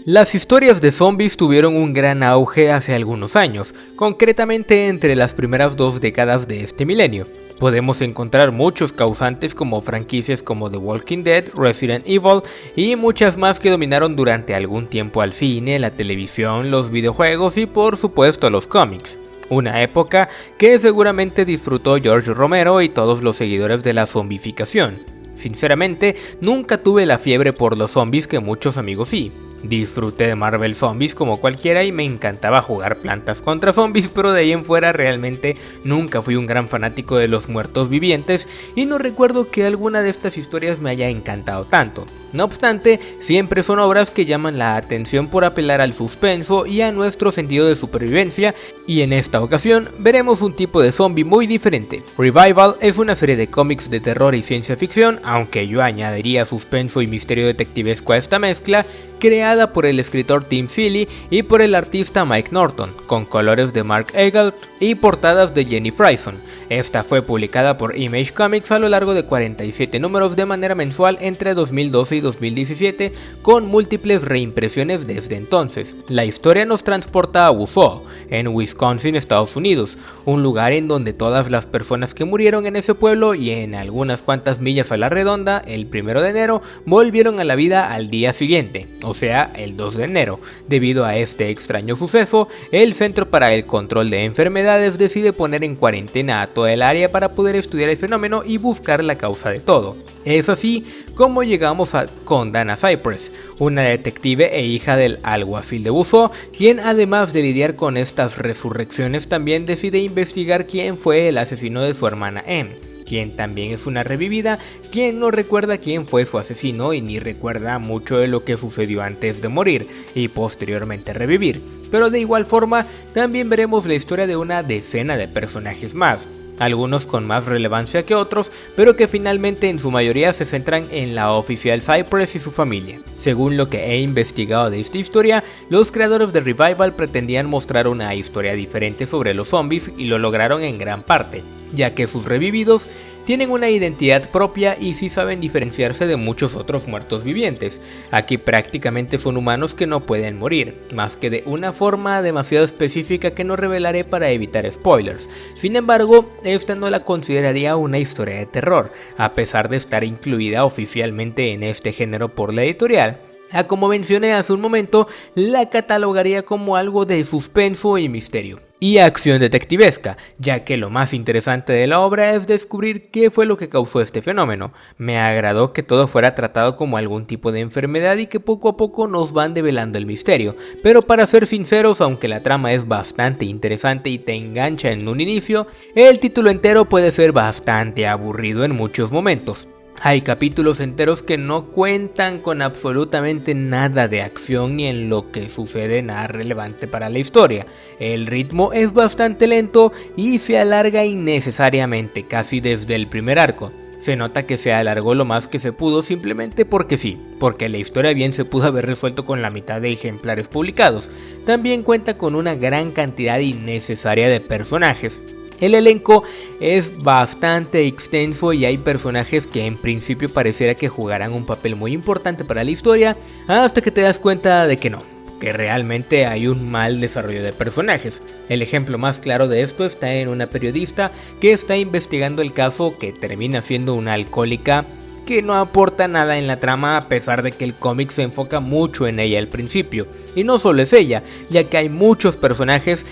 Las historias de zombies tuvieron un gran auge hace algunos años, concretamente entre las primeras 2 décadas de este milenio. Podemos encontrar muchos causantes como franquicias como The Walking Dead, Resident Evil y muchas más que dominaron durante algún tiempo al cine, la televisión, los videojuegos y por supuesto los cómics. Una época que seguramente disfrutó George Romero y todos los seguidores de la zombificación. Sinceramente, nunca tuve la fiebre por los zombies que muchos amigos sí. Disfruté de Marvel Zombies como cualquiera y me encantaba jugar plantas contra zombies, pero de ahí en fuera realmente nunca fui un gran fanático de los muertos vivientes y no recuerdo que alguna de estas historias me haya encantado tanto. No obstante, siempre son obras que llaman la atención por apelar al suspenso y a nuestro sentido de supervivencia, y en esta ocasión veremos un tipo de zombie muy diferente. Revival es una serie de cómics de terror y ciencia ficción, aunque yo añadiría suspenso y misterio detectivesco a esta mezcla, creada por el escritor Tim Seeley y por el artista Mike Norton, con colores de Mark Egalt y portadas de Jenny Frison. Esta fue publicada por Image Comics a lo largo de 47 números de manera mensual entre 2012 y 2017, con múltiples reimpresiones desde entonces. La historia nos transporta a Wausau, en Wisconsin, Estados Unidos, un lugar en donde todas las personas que murieron en ese pueblo y en algunas cuantas millas a la redonda, el 1 de enero, volvieron a la vida al día siguiente, o sea, el 2 de enero. Debido a este extraño suceso, el Centro para el Control de Enfermedades decide poner en cuarentena a toda el área para poder estudiar el fenómeno y buscar la causa de todo. Es así como llegamos con Dana Cypress, una detective e hija del alguacil de Wausau, quien además de lidiar con estas resurrecciones también decide investigar quién fue el asesino de su hermana Em, quien también es una revivida, quien no recuerda quién fue su asesino y ni recuerda mucho de lo que sucedió antes de morir y posteriormente revivir. Pero de igual forma también veremos la historia de una decena de personajes más, algunos con más relevancia que otros, pero que finalmente en su mayoría se centran en la oficial Cypress y su familia. Según lo que he investigado de esta historia, los creadores de Revival pretendían mostrar una historia diferente sobre los zombies y lo lograron en gran parte, ya que sus revividos tienen una identidad propia y sí saben diferenciarse de muchos otros muertos vivientes. Aquí prácticamente son humanos que no pueden morir, más que de una forma demasiado específica que no revelaré para evitar spoilers. Sin embargo, esta no la consideraría una historia de terror, a pesar de estar incluida oficialmente en este género por la editorial. Como mencioné hace un momento, la catalogaría como algo de suspenso y misterio y acción detectivesca, ya que lo más interesante de la obra es descubrir qué fue lo que causó este fenómeno. Me agradó que todo fuera tratado como algún tipo de enfermedad y que poco a poco nos van develando el misterio, pero para ser sinceros, aunque la trama es bastante interesante y te engancha en un inicio, el título entero puede ser bastante aburrido en muchos momentos. Hay capítulos enteros que no cuentan con absolutamente nada de acción ni en lo que sucede nada relevante para la historia. El ritmo es bastante lento y se alarga innecesariamente, casi desde el primer arco. Se nota que se alargó lo más que se pudo simplemente porque sí, porque la historia bien se pudo haber resuelto con la mitad de ejemplares publicados. También cuenta con una gran cantidad innecesaria de personajes. El elenco es bastante extenso y hay personajes que en principio pareciera que jugarán un papel muy importante para la historia, hasta que te das cuenta de que no, que realmente hay un mal desarrollo de personajes. El ejemplo más claro de esto está en una periodista que está investigando el caso, que termina siendo una alcohólica que no aporta nada en la trama, a pesar de que el cómic se enfoca mucho en ella al principio. Y no solo es ella, ya que hay muchos personajes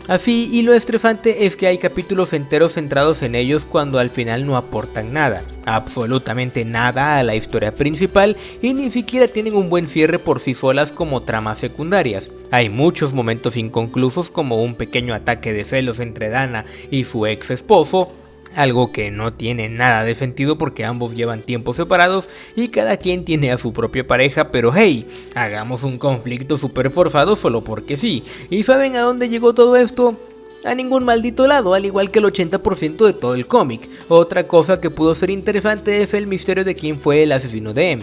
así, y lo estresante es que hay capítulos enteros centrados en ellos cuando al final no aportan nada, absolutamente nada a la historia principal, y ni siquiera tienen un buen cierre por sí solas como tramas secundarias. Hay muchos momentos inconclusos, como un pequeño ataque de celos entre Dana y su ex esposo, algo que no tiene nada de sentido porque ambos llevan tiempo separados y cada quien tiene a su propia pareja, pero hey, hagamos un conflicto súper forzado solo porque sí. ¿Y saben a dónde llegó todo esto? A ningún maldito lado, al igual que el 80% de todo el cómic. Otra cosa que pudo ser interesante es el misterio de quién fue el asesino de Em.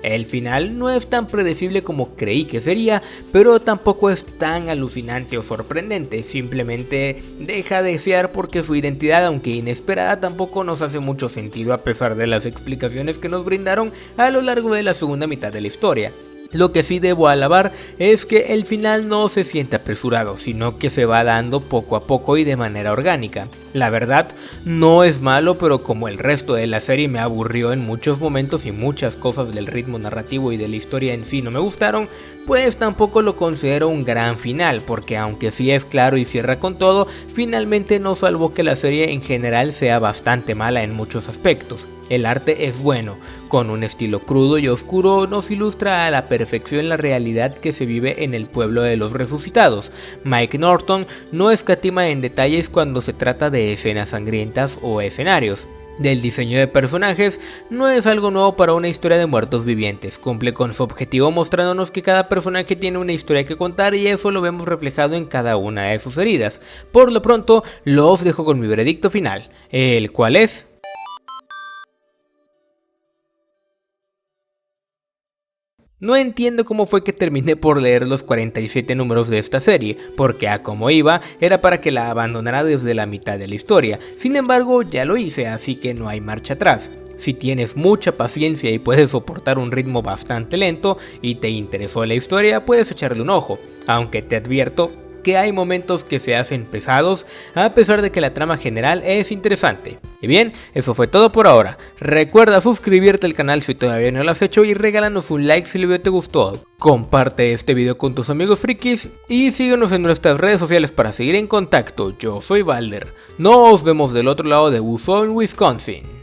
El final no es tan predecible como creí que sería, pero tampoco es tan alucinante o sorprendente, simplemente deja de desear porque su identidad, aunque inesperada, tampoco nos hace mucho sentido a pesar de las explicaciones que nos brindaron a lo largo de la segunda mitad de la historia. Lo que sí debo alabar es que el final no se siente apresurado, sino que se va dando poco a poco y de manera orgánica. La verdad, no es malo, pero como el resto de la serie me aburrió en muchos momentos y muchas cosas del ritmo narrativo y de la historia en sí no me gustaron, pues tampoco lo considero un gran final, porque aunque sí es claro y cierra con todo, finalmente no salvó que la serie en general sea bastante mala en muchos aspectos. El arte es bueno, con un estilo crudo y oscuro nos ilustra a la perfección la realidad que se vive en el pueblo de los resucitados. Mike Norton no escatima en detalles cuando se trata de escenas sangrientas o escenarios. Del diseño de personajes no es algo nuevo para una historia de muertos vivientes, cumple con su objetivo mostrándonos que cada personaje tiene una historia que contar y eso lo vemos reflejado en cada una de sus heridas. Por lo pronto, los dejo con mi veredicto final, el cual es... No entiendo cómo fue que terminé por leer los 47 números de esta serie, porque a como iba era para que la abandonara desde la mitad de la historia. Sin embargo, ya lo hice, así que no hay marcha atrás. Si tienes mucha paciencia y puedes soportar un ritmo bastante lento y te interesó la historia, puedes echarle un ojo, aunque te advierto que hay momentos que se hacen pesados, a pesar de que la trama general es interesante. Y bien, eso fue todo por ahora. Recuerda suscribirte al canal si todavía no lo has hecho y regálanos un like si el video te gustó. Comparte este video con tus amigos frikis y síguenos en nuestras redes sociales para seguir en contacto. Yo soy Balder. Nos vemos del otro lado de Uso en Wisconsin.